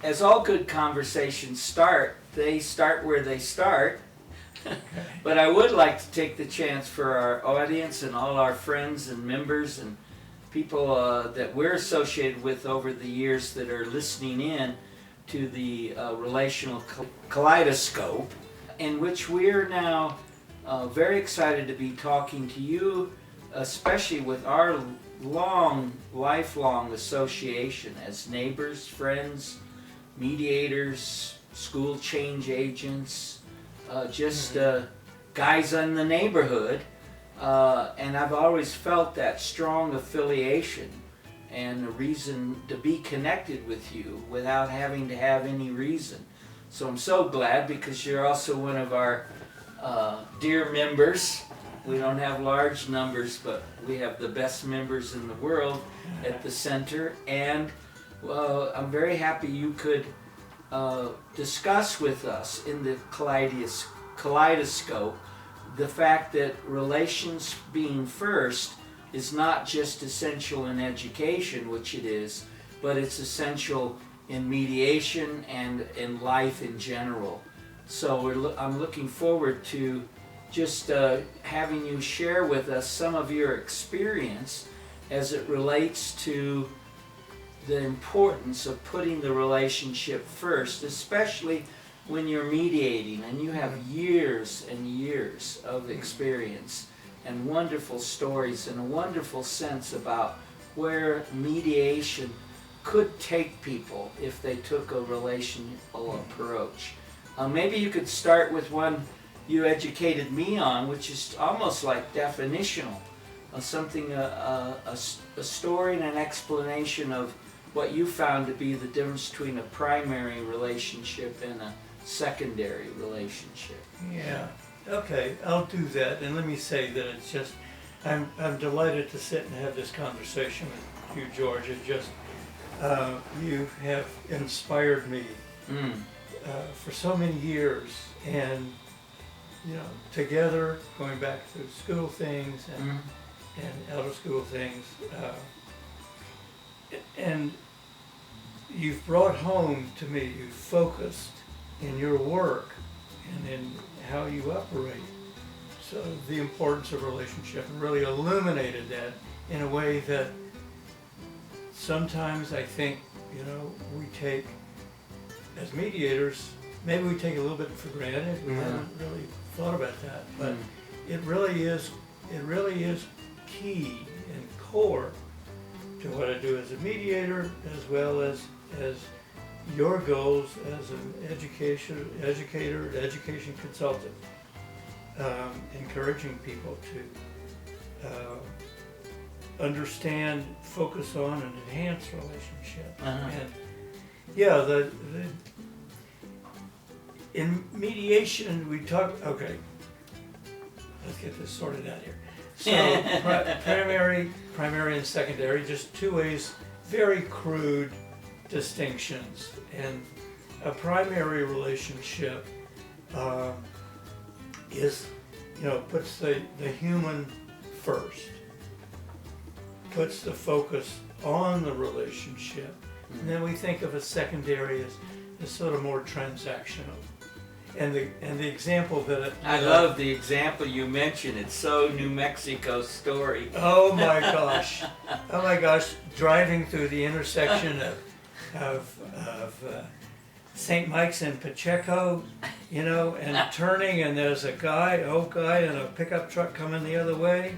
as all good conversations start, they start where they start. But I would like to take the chance for our audience and all our friends and members and people that we're associated with over the years that are listening in to the Relational Kaleidoscope, in which we're now very excited to be talking to you, especially with our lifelong association as neighbors, friends, mediators, school change agents, just guys in the neighborhood, and I've always felt that strong affiliation and a reason to be connected with you without having to have any reason. So I'm so glad, because you're also one of our dear members. We don't have large numbers, but we have the best members in the world at the center, and I'm very happy you could discuss with us in the Kaleidoscope the fact that relations being first is not just essential in education, which it is, but it's essential in mediation and in life in general. So I'm looking forward to just having you share with us some of your experience as it relates to the importance of putting the relationship first, especially when you're mediating and you have years and years of experience and wonderful stories and a wonderful sense about where mediation could take people if they took a relational approach. Maybe you could start with one you educated me on, which is almost like definitional, something, a story and an explanation of what you found to be the difference between a primary relationship and a secondary relationship. Yeah, okay, I'll do that. And let me say that it's just, I'm delighted to sit and have this conversation with you, George. It just, you have inspired me for so many years, and you know, together, going back through school things and out of school things, and you've brought home to me, you've focused in your work and in how you operate, so the importance of relationship, and really illuminated that in a way that sometimes I think, you know, we take, as mediators, maybe we take a little bit for granted. We haven't really thought about that, but it really is key and core to what I do as a mediator, as well as your goals as an educator, education consultant, encouraging people to understand, focus on, and enhance relationship. And yeah, in mediation we talk, okay, let's get this sorted out here. So primary and secondary, just two ways, very crude distinctions. And a primary relationship is, you know, puts the human first, puts the focus on the relationship. And then we think of a secondary as sort of more transactional. And the example that I love the example you mentioned. It's so New Mexico story. Oh my gosh! Oh my gosh! Driving through the intersection of St. Mike's and Pacheco, you know, and turning, and there's a old guy in a pickup truck coming the other way,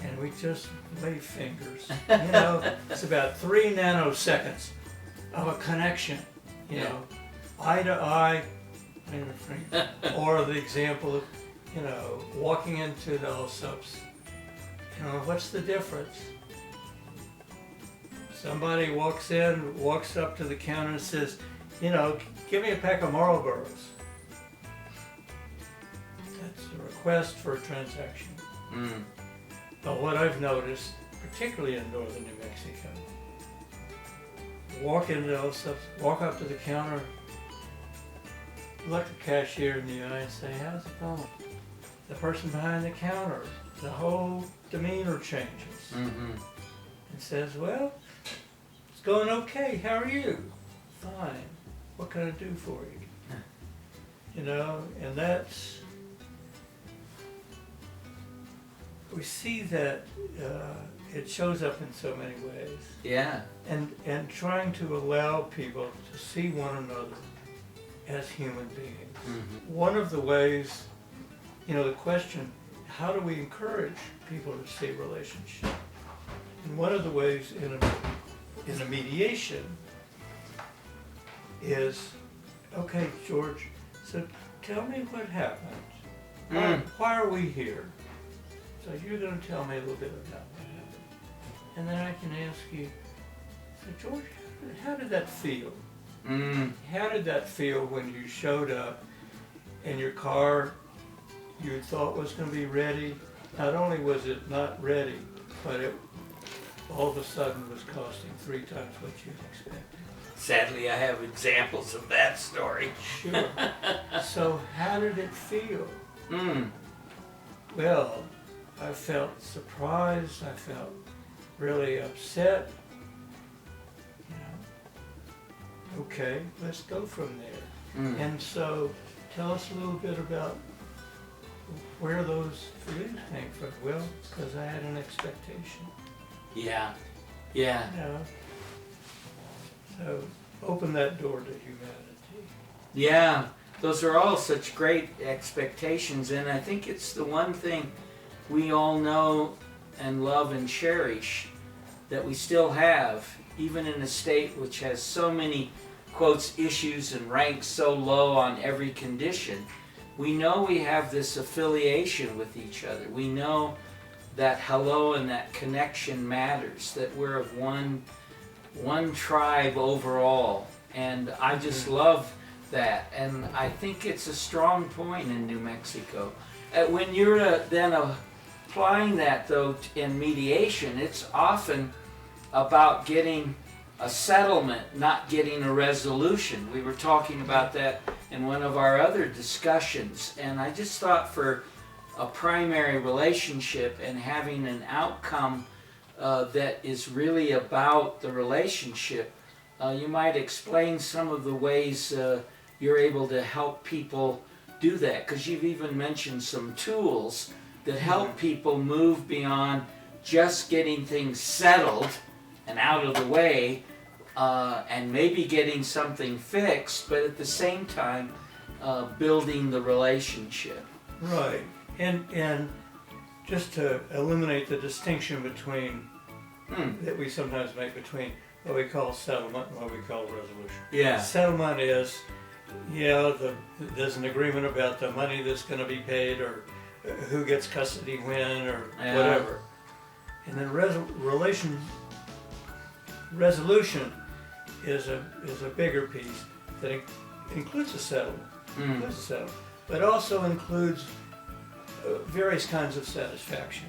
and we just wave fingers. You know, it's about 3 nanoseconds of a connection. You know, eye to eye. Or the example of, you know, walking into the Allsup's, you know, what's the difference? Somebody walks up to the counter and says, you know, give me a pack of Marlboros. That's a request for a transaction. But what I've noticed, particularly in northern New Mexico, walk into Allsup's, walk up to the counter, look the cashier in the eye and say, how's it going? The person behind the counter, the whole demeanor changes. And says, well, it's going okay, how are you? Fine. what can I do for you? You know, and that's, we see that it shows up in so many ways. Yeah. And trying to allow people to see one another as human beings. Mm-hmm. One of the ways, you know, the question, how do we encourage people to see relationship? And one of the ways in a mediation is, okay, George, so tell me what happened. Why are we here? So you're going to tell me a little bit about what happened. And then I can ask you, so George, how did that feel? How did that feel when you showed up and your car you thought was going to be ready? Not only was it not ready, but it all of a sudden was costing 3 times what you'd expected. Sadly, I have examples of that story. Sure. So how did it feel? Mm. Well, I felt surprised. I felt really upset. You know, okay, let's go from there. And so tell us a little bit about where those feelings came from. Well, because I had an expectation. Yeah. Yeah. You know, so open that door to humanity. Yeah. Those are all such great expectations, and I think it's the one thing we all know and love and cherish that we still have, even in a state which has so many, quotes, issues and ranks so low on every condition. We know we have this affiliation with each other. We know that hello and that connection matters, that we're of one tribe overall. And I just love that. And I think it's a strong point in New Mexico. When you're then applying that, though, in mediation, it's often about getting a settlement, not getting a resolution. We were talking about that in one of our other discussions. And I just thought for a primary relationship and having an outcome that is really about the relationship, you might explain some of the ways you're able to help people do that, because you've even mentioned some tools that help people move beyond just getting things settled and out of the way, and maybe getting something fixed, but at the same time building the relationship. Right. And just to eliminate the distinction between that we sometimes make between what we call settlement and what we call resolution. Yeah. Settlement is, there's an agreement about the money that's going to be paid, or who gets custody when, or whatever. And then resolution is a bigger piece that includes a settlement, but also includes various kinds of satisfaction.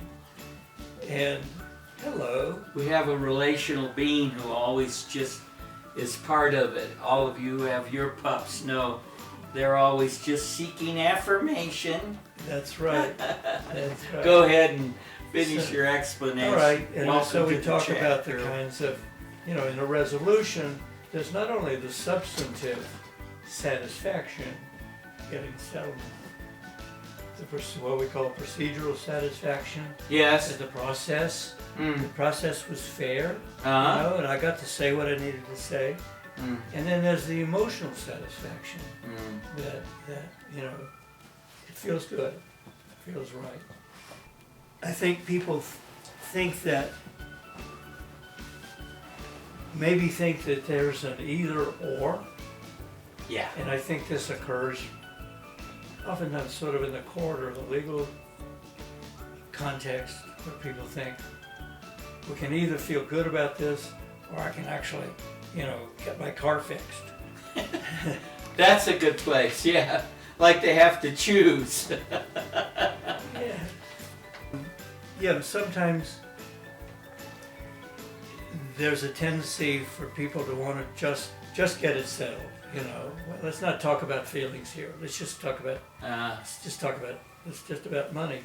And hello. We have a relational being who always just is part of it. All of you who have your pups know they're always just seeking affirmation. That's right. That's right. Go ahead and finish your explanation. All right. And Welcome so we to the talk about the chapter. kinds of, in a resolution, there's not only the substantive satisfaction, getting settlement, what we call procedural satisfaction. Yes. The process. The process was fair, and I got to say what I needed to say. And then there's the emotional satisfaction that it feels good, it feels right. I think people think that there's an either or. Yeah. And I think this occurs oftentimes sort of in the court or the legal context, where people think, we can either feel good about this, or I can actually, get my car fixed. That's a good place, yeah. Like they have to choose. Yeah, sometimes there's a tendency for people to want to just get it settled. Well, let's not talk about feelings here. Let's just talk about it's just about money.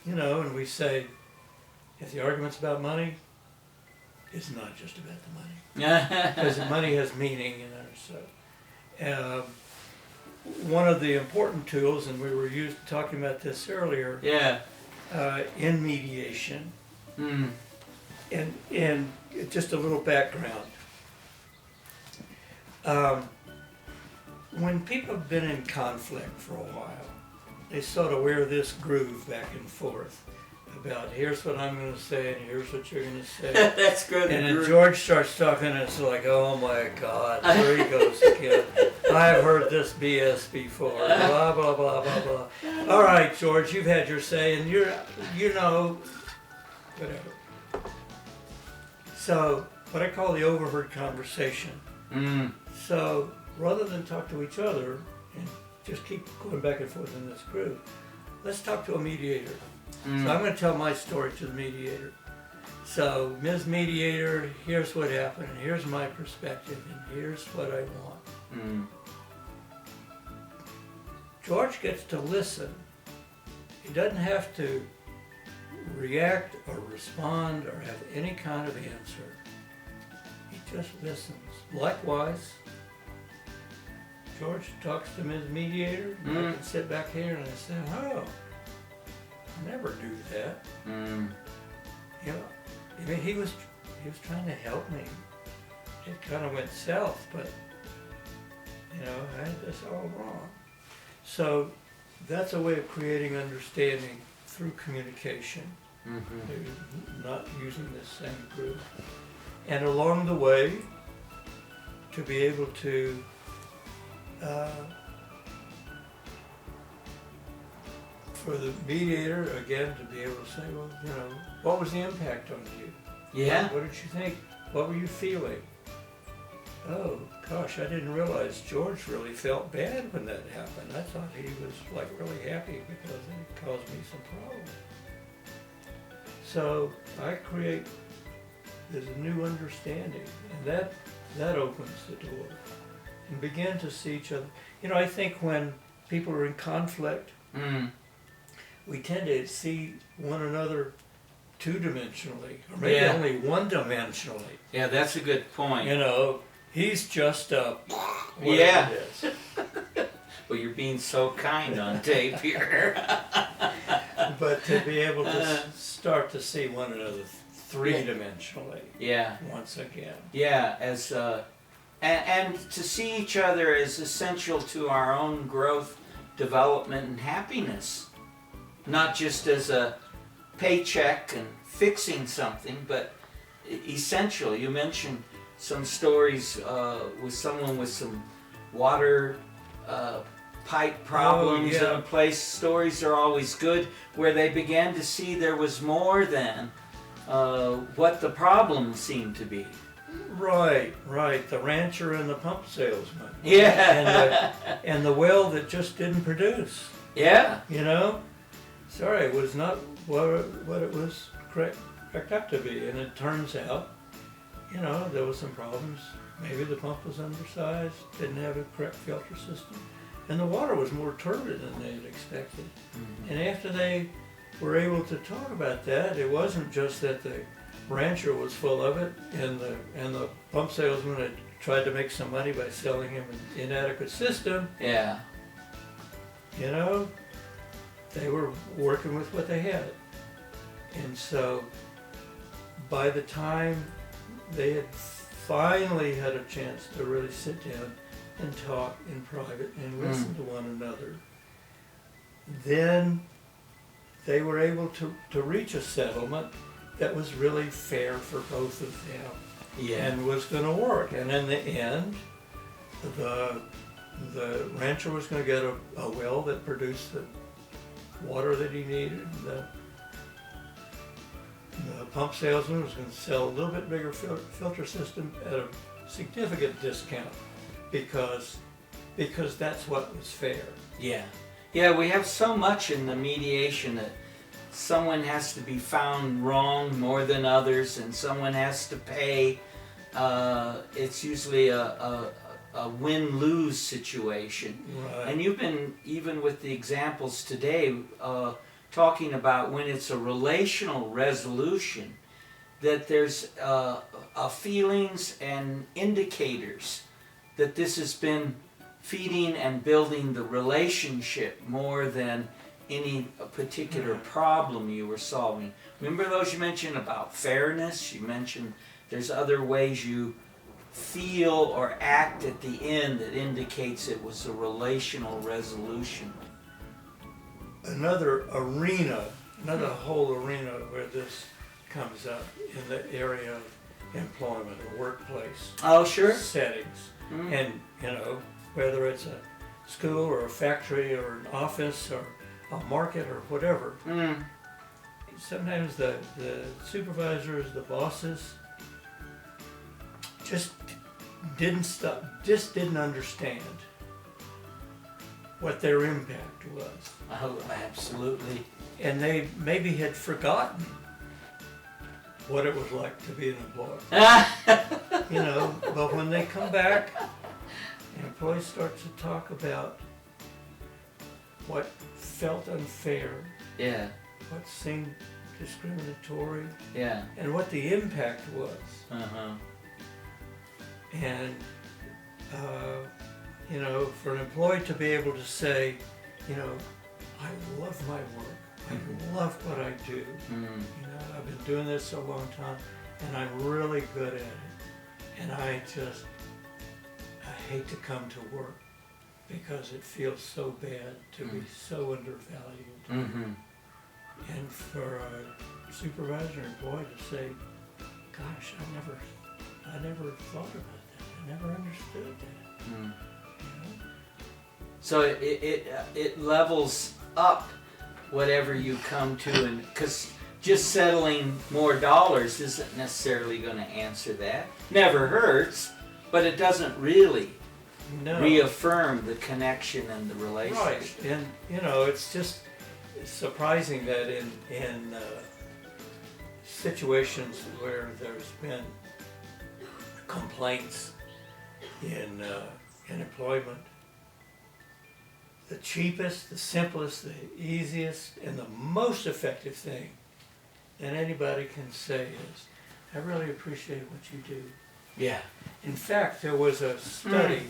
And we say, if the argument's about money, it's not just about the money. Because the money has meaning, so. uh, one of the important tools, and we were talking about this earlier, Yeah. in mediation, Mm. and just a little background. When people have been in conflict for a while, they sort of wear this groove back and forth about here's what I'm going to say and here's what you're going to say. That's good. And then George starts talking and it's like, oh my God, there he goes again. I've heard this BS before, blah, blah, blah, blah, blah. All right, George, you've had your say and you know, whatever. So, what I call the overheard conversation. Mm. So, rather than talk to each other and just keep going back and forth in this group, let's talk to a mediator. Mm. So I'm going to tell my story to the mediator. So, Ms. Mediator, here's what happened, and here's my perspective, and here's what I want. Mm. George gets to listen. He doesn't have to react or respond or have any kind of answer. He just listens. Likewise, George talks to Ms. Mediator, and I can sit back here and I say, oh, I never do that. Mm. You know, I mean, he was trying to help me. It kind of went south, but you know, I had this all wrong. So that's a way of creating understanding through communication, not using this same group. And along the way, to be able to for the mediator, again, to be able to say, well, you know, what was the impact on you? Yeah. What did you think? What were you feeling? Oh, gosh, I didn't realize George really felt bad when that happened. I thought he was like really happy because it caused me some problems. So I create this new understanding, and that opens the door. And begin to see each other. You know, I think when people are in conflict, we tend to see one another two-dimensionally, or maybe only one-dimensionally. Yeah, that's a good point. You know, he's just a Yeah. it is. Well, you're being so kind on tape here. But to be able to start to see one another three-dimensionally Yeah. once again. Yeah, as and to see each other is essential to our own growth, development, and happiness. Not just as a paycheck and fixing something, but essential. You mentioned some stories with someone with some water pipe problems in a place. Stories are always good, where they began to see there was more than what the problem seemed to be. Right. The rancher and the pump salesman. Yeah. And the well that just didn't produce. Yeah. You know? Sorry, it was not what it was cracked up to be. And it turns out, you know, there was some problems. Maybe the pump was undersized, didn't have a correct filter system. And the water was more turbid than they had expected. And after they were able to talk about that, it wasn't just that the rancher was full of it and the pump salesman had tried to make some money by selling him an inadequate system. Yeah. You know, they were working with what they had. And so by the time they had finally had a chance to really sit down and talk in private and listen to one another, then they were able to reach a settlement that was really fair for both of them. Yeah. And was going to work. And in the end, the rancher was going to get a well that produced the water that he needed. The pump salesman was going to sell a little bit bigger filter system at a significant discount because that's what was fair. Yeah. Yeah, we have so much in the mediation that someone has to be found wrong more than others, and someone has to pay. It's usually a win-lose situation. Right. And you've been, even with the examples today, talking about when it's a relational resolution, that there's feelings and indicators that this has been feeding and building the relationship more than any particular problem you were solving. Remember those you mentioned about fairness? You mentioned there's other ways you feel or act at the end that indicates it was a relational resolution. Another whole arena where this comes up in the area of employment or workplace Oh, sure. settings. Mm. And, whether it's a school or a factory or an office or a market or whatever, Mm. sometimes the supervisors, the bosses, just didn't understand what their impact was. Oh, absolutely. And they maybe had forgotten what it was like to be an employee. But when they come back, the employees start to talk about what felt unfair, Yeah, what seemed discriminatory, yeah. and what the impact was. Uh-huh. And, for an employee to be able to say, I love my work, I love what I do, Mm. I've been doing this a long time, and I'm really good at it, and I hate to come to work because it feels so bad to be so undervalued. Mm-hmm. And for a supervisor employee to say, gosh, I never thought about that. I never understood that. Mm. You know? So it levels up whatever you come to, and because just settling more dollars isn't necessarily going to answer that. Never hurts, but it doesn't really No. reaffirm the connection and the relationship. Right. And it's just surprising that in situations where there's been complaints in employment, the cheapest, the simplest, the easiest, and the most effective thing that anybody can say is, I really appreciate what you do. Yeah. In fact, there was a study.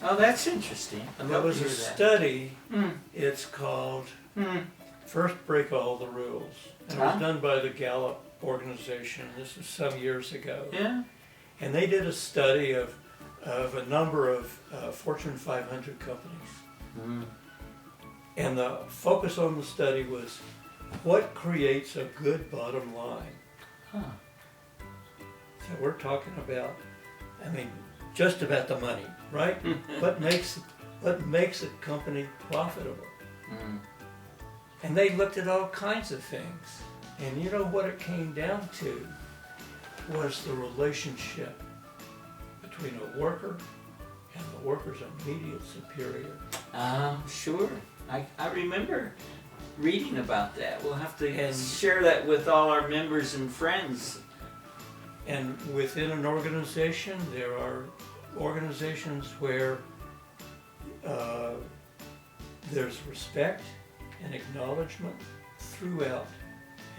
Oh, that's interesting. There was a study. Mm. It's called Mm. First Break All the Rules. And it Huh? was done by the Gallup organization. This was some years ago. Yeah. And they did a study of a number of Fortune 500 companies. Mm. And the focus on the study was what creates a good bottom line. Huh. So we're talking about, just about the money, right? What makes a company profitable? Mm. And they looked at all kinds of things. And you know what it came down to was the relationship between a worker and the worker's immediate superior. Sure. I remember reading about that. We'll have to And- share that with all our members and friends. And within an organization, there are organizations where there's respect and acknowledgement throughout.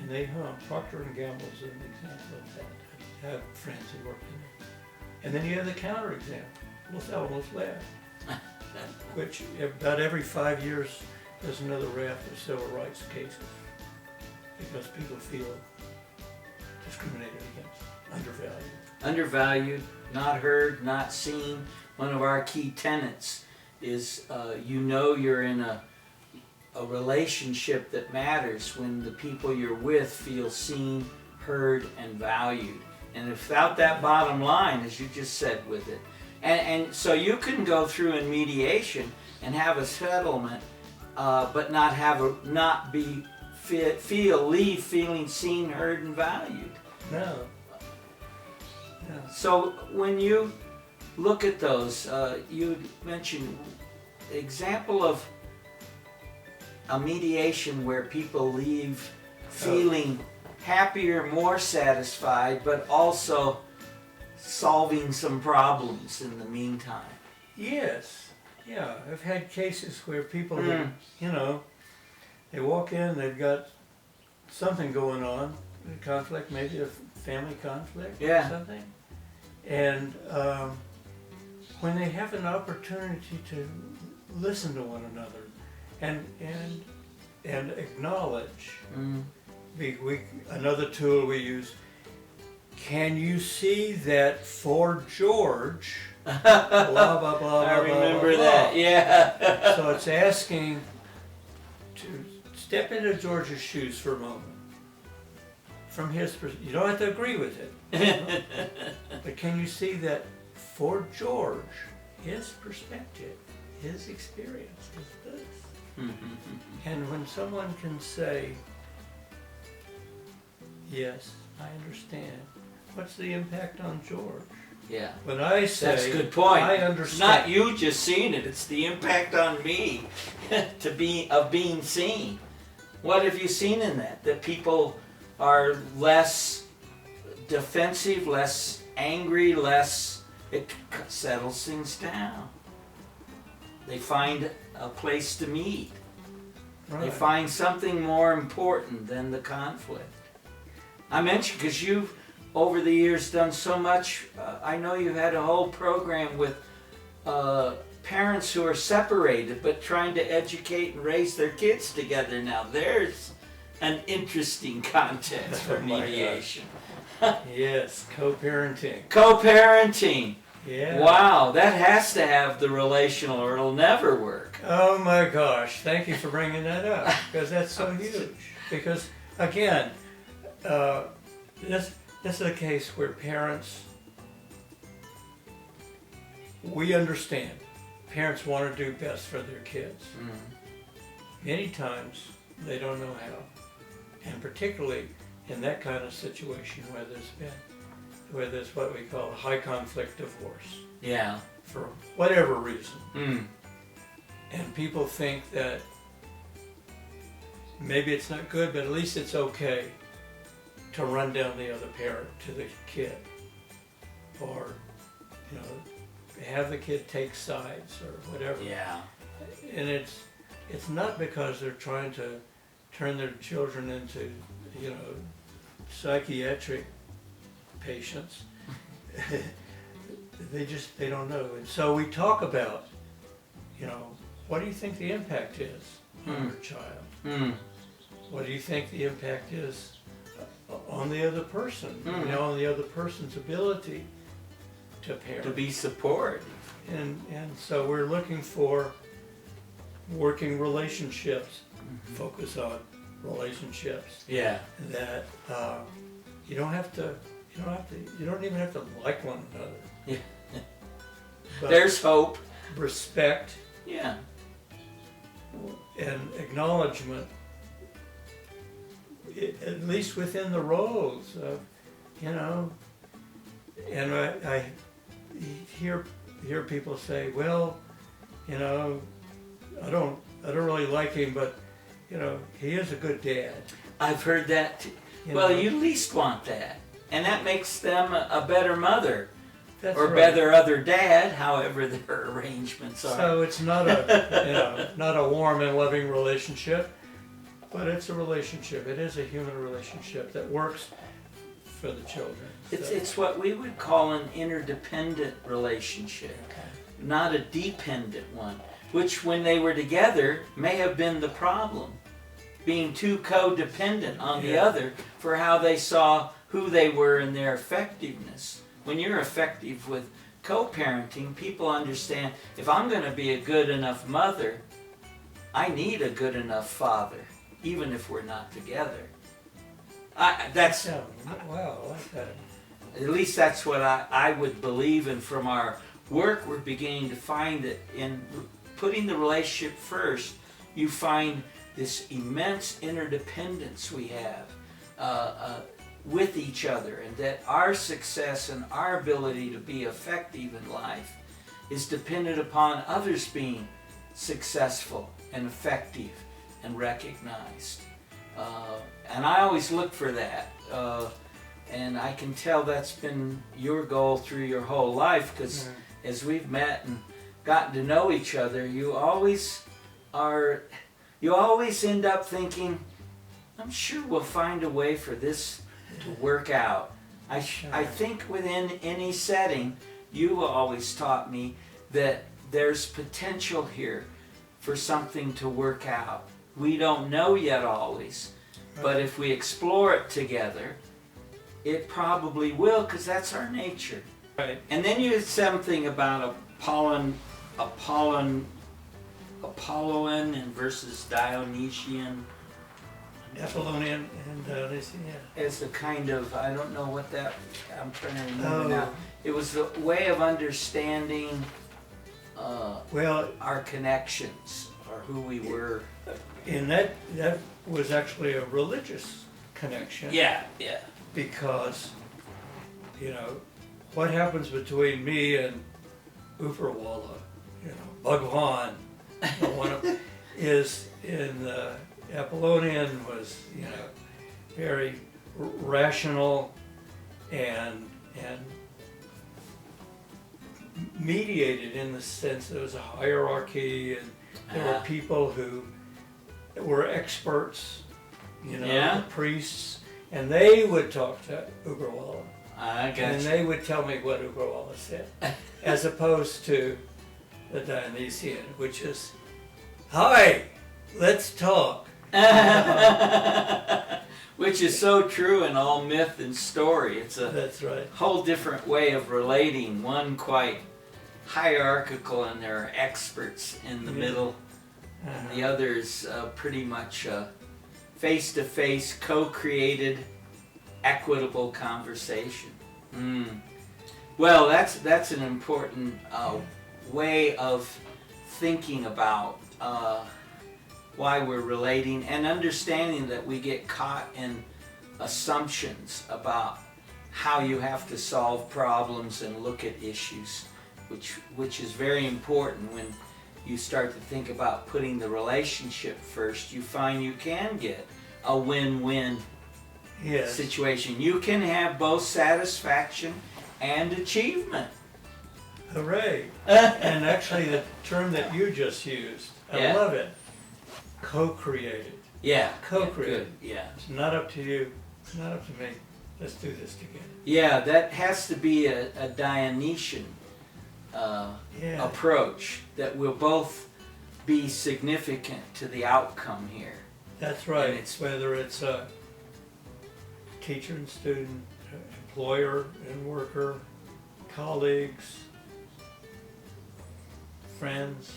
And they Procter & Gamble is an example of that. I have friends who work in it. And then you have the counter example, Los Alamos Lab, which about every 5 years there's another raft of civil rights cases because people feel discriminated against, undervalued. Undervalued, not heard, not seen. One of our key tenets is you're in a relationship that matters when the people you're with feel seen, heard, and valued. And without that bottom line, as you just said with it, and so you can go through in mediation and have a settlement, but leave feeling seen, heard, and valued. No. So when you look at those, you mentioned example of a mediation where people leave feeling happier, more satisfied, but also solving some problems in the meantime. Yes. Yeah, I've had cases where people, they walk in, they've got something going on, a conflict, maybe a family conflict or Yeah. something. And when they have an opportunity to listen to one another and acknowledge. Another tool we use, can you see that for George, blah, blah, blah, blah, I remember blah, blah, that, blah. yeah. So it's asking to step into George's shoes for a moment. From his perspective, you don't have to agree with it. But can you see that for George, his perspective, his experience is this? And when someone can say, yes, I understand, what's the impact on George? Yeah. When I say, That's a good point. I It's understand. not you just seeing it, it's the impact on me of being seen. What have you seen in that? That people are less defensive, less angry, it settles things down. They find a place to meet. Right. They find something more important than the conflict. I mentioned because you've over the years done so much. I know you've had a whole program with parents who are separated but trying to educate and raise their kids together. Now there's an interesting context for Oh my mediation. Yes, co-parenting. Co-parenting. Yeah. Wow, that has to have the relational or it'll never work. Oh my gosh, thank you for bringing that up, because that's so huge. Because again, this is a case where parents, we understand, parents want to do best for their kids. Many times they don't know how, and particularly in that kind of situation where there's what we call a high conflict divorce. Yeah. For whatever reason. And people think that maybe it's not good, but at least it's okay to run down the other parent to the kid, or have the kid take sides or whatever. Yeah. And it's not because they're trying to turn their children into psychiatric patients. They don't know. And so we talk about, what do you think the impact is on your child? What do you think the impact is on the other person? On the other person's ability to parent. To be supportive. And so we're looking for working relationships, focus on relationships. Yeah. That you don't even have to like one another. Yeah. But There's hope. respect Yeah. and acknowledgement, at least within the roles of, and I hear people say, well, I don't really like him, but he is a good dad. I've heard that too. Well, you at least want that. And that makes them a better mother. That's or right. better other dad, however their arrangements are. So it's not a not a warm and loving relationship, but it's a relationship. It is a human relationship that works for the children. It's what we would call an interdependent relationship, not a dependent one, which when they were together may have been the problem, being too codependent on the other for how they saw who they were and their effectiveness. When you're effective with co-parenting, people understand if I'm going to be a good enough mother, I need a good enough father, even if we're not together. Wow, I like that. At least that's what I would believe, and from our work we're beginning to find that in putting the relationship first, you find this immense interdependence we have with each other, and that our success and our ability to be effective in life is dependent upon others being successful and effective and recognized. And I always look for that. And I can tell that's been your goal through your whole life, because as we've met and gotten to know each other, you always end up thinking, I'm sure we'll find a way for this to work out. I think within any setting, you've always taught me that there's potential here for something to work out. We don't know yet always, but if we explore it together, it probably will, because that's our nature. Right. And then you had something about Apolloan and versus Dionysian Apollonian and Dionysian, yeah. as a kind of, I don't know what that, I'm trying to remember Oh. now. It was the way of understanding Well, our connections, or who we were. and that was actually a religious connection. Yeah. Because, you know, what happens between me and Uperwalla, you know, Bhagwan, is in the Apollonian was, you know, very rational and mediated in the sense there was a hierarchy and there were people who were experts, you know, Yeah. the priests, and they would talk to Uberwalla. I And got they would tell me what Uberwalla said, as opposed to the Dionysian, which is, "Hi, let's talk." Which is so true in all myth and story. It's a That's right. whole different way of relating. One quite hierarchical, and there are experts in the Yeah. middle. And the other is pretty much face-to-face, co-created, equitable conversation. Well, that's an important way of thinking about why we're relating, and understanding that we get caught in assumptions about how you have to solve problems and look at issues, which is very important. When you start to think about putting the relationship first, you find you can get a win-win Yes. situation. You can have both satisfaction and achievement. Hooray. And actually the term that you just used, I Yeah. love it. Co-created. Yeah. Co-created. Yeah. It's not up to you, it's not up to me. Let's do this together. Yeah, that has to be a Dionysian Yeah. approach that will both be significant to the outcome here. That's right. And it's- Whether it's a teacher and student, employer and worker, colleagues, friends.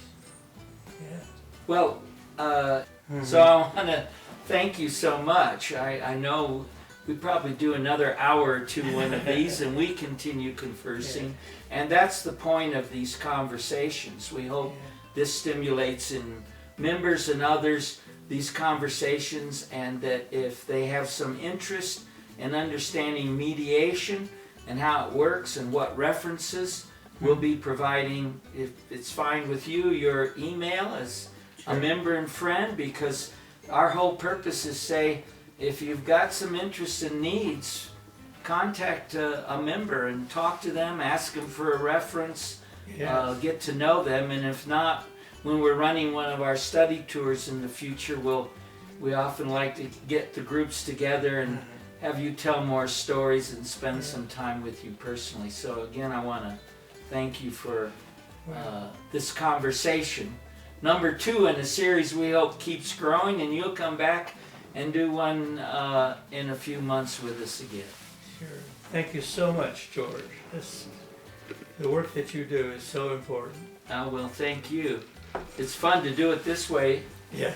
Yeah. Well, so I want to thank you so much. I know we probably do another hour or two one of these, and we continue conversing. And that's the point of these conversations. We hope this stimulates in members and others these conversations, and that if they have some interest in understanding mediation and how it works and what references, we'll be providing, if it's fine with you, your email as a member and friend, because our whole purpose is, say, if you've got some interests and needs, contact a member and talk to them, ask them for a reference, get to know them. And if not, when we're running one of our study tours in the future, we often like to get the groups together and have you tell more stories and spend some time with you personally. So again, I want to thank you for this conversation. Number 2 in a series we hope keeps growing, and you'll come back and do one in a few months with us again. Sure. Thank you so much, George. The work that you do is so important. Well, thank you. It's fun to do it this way. Yes.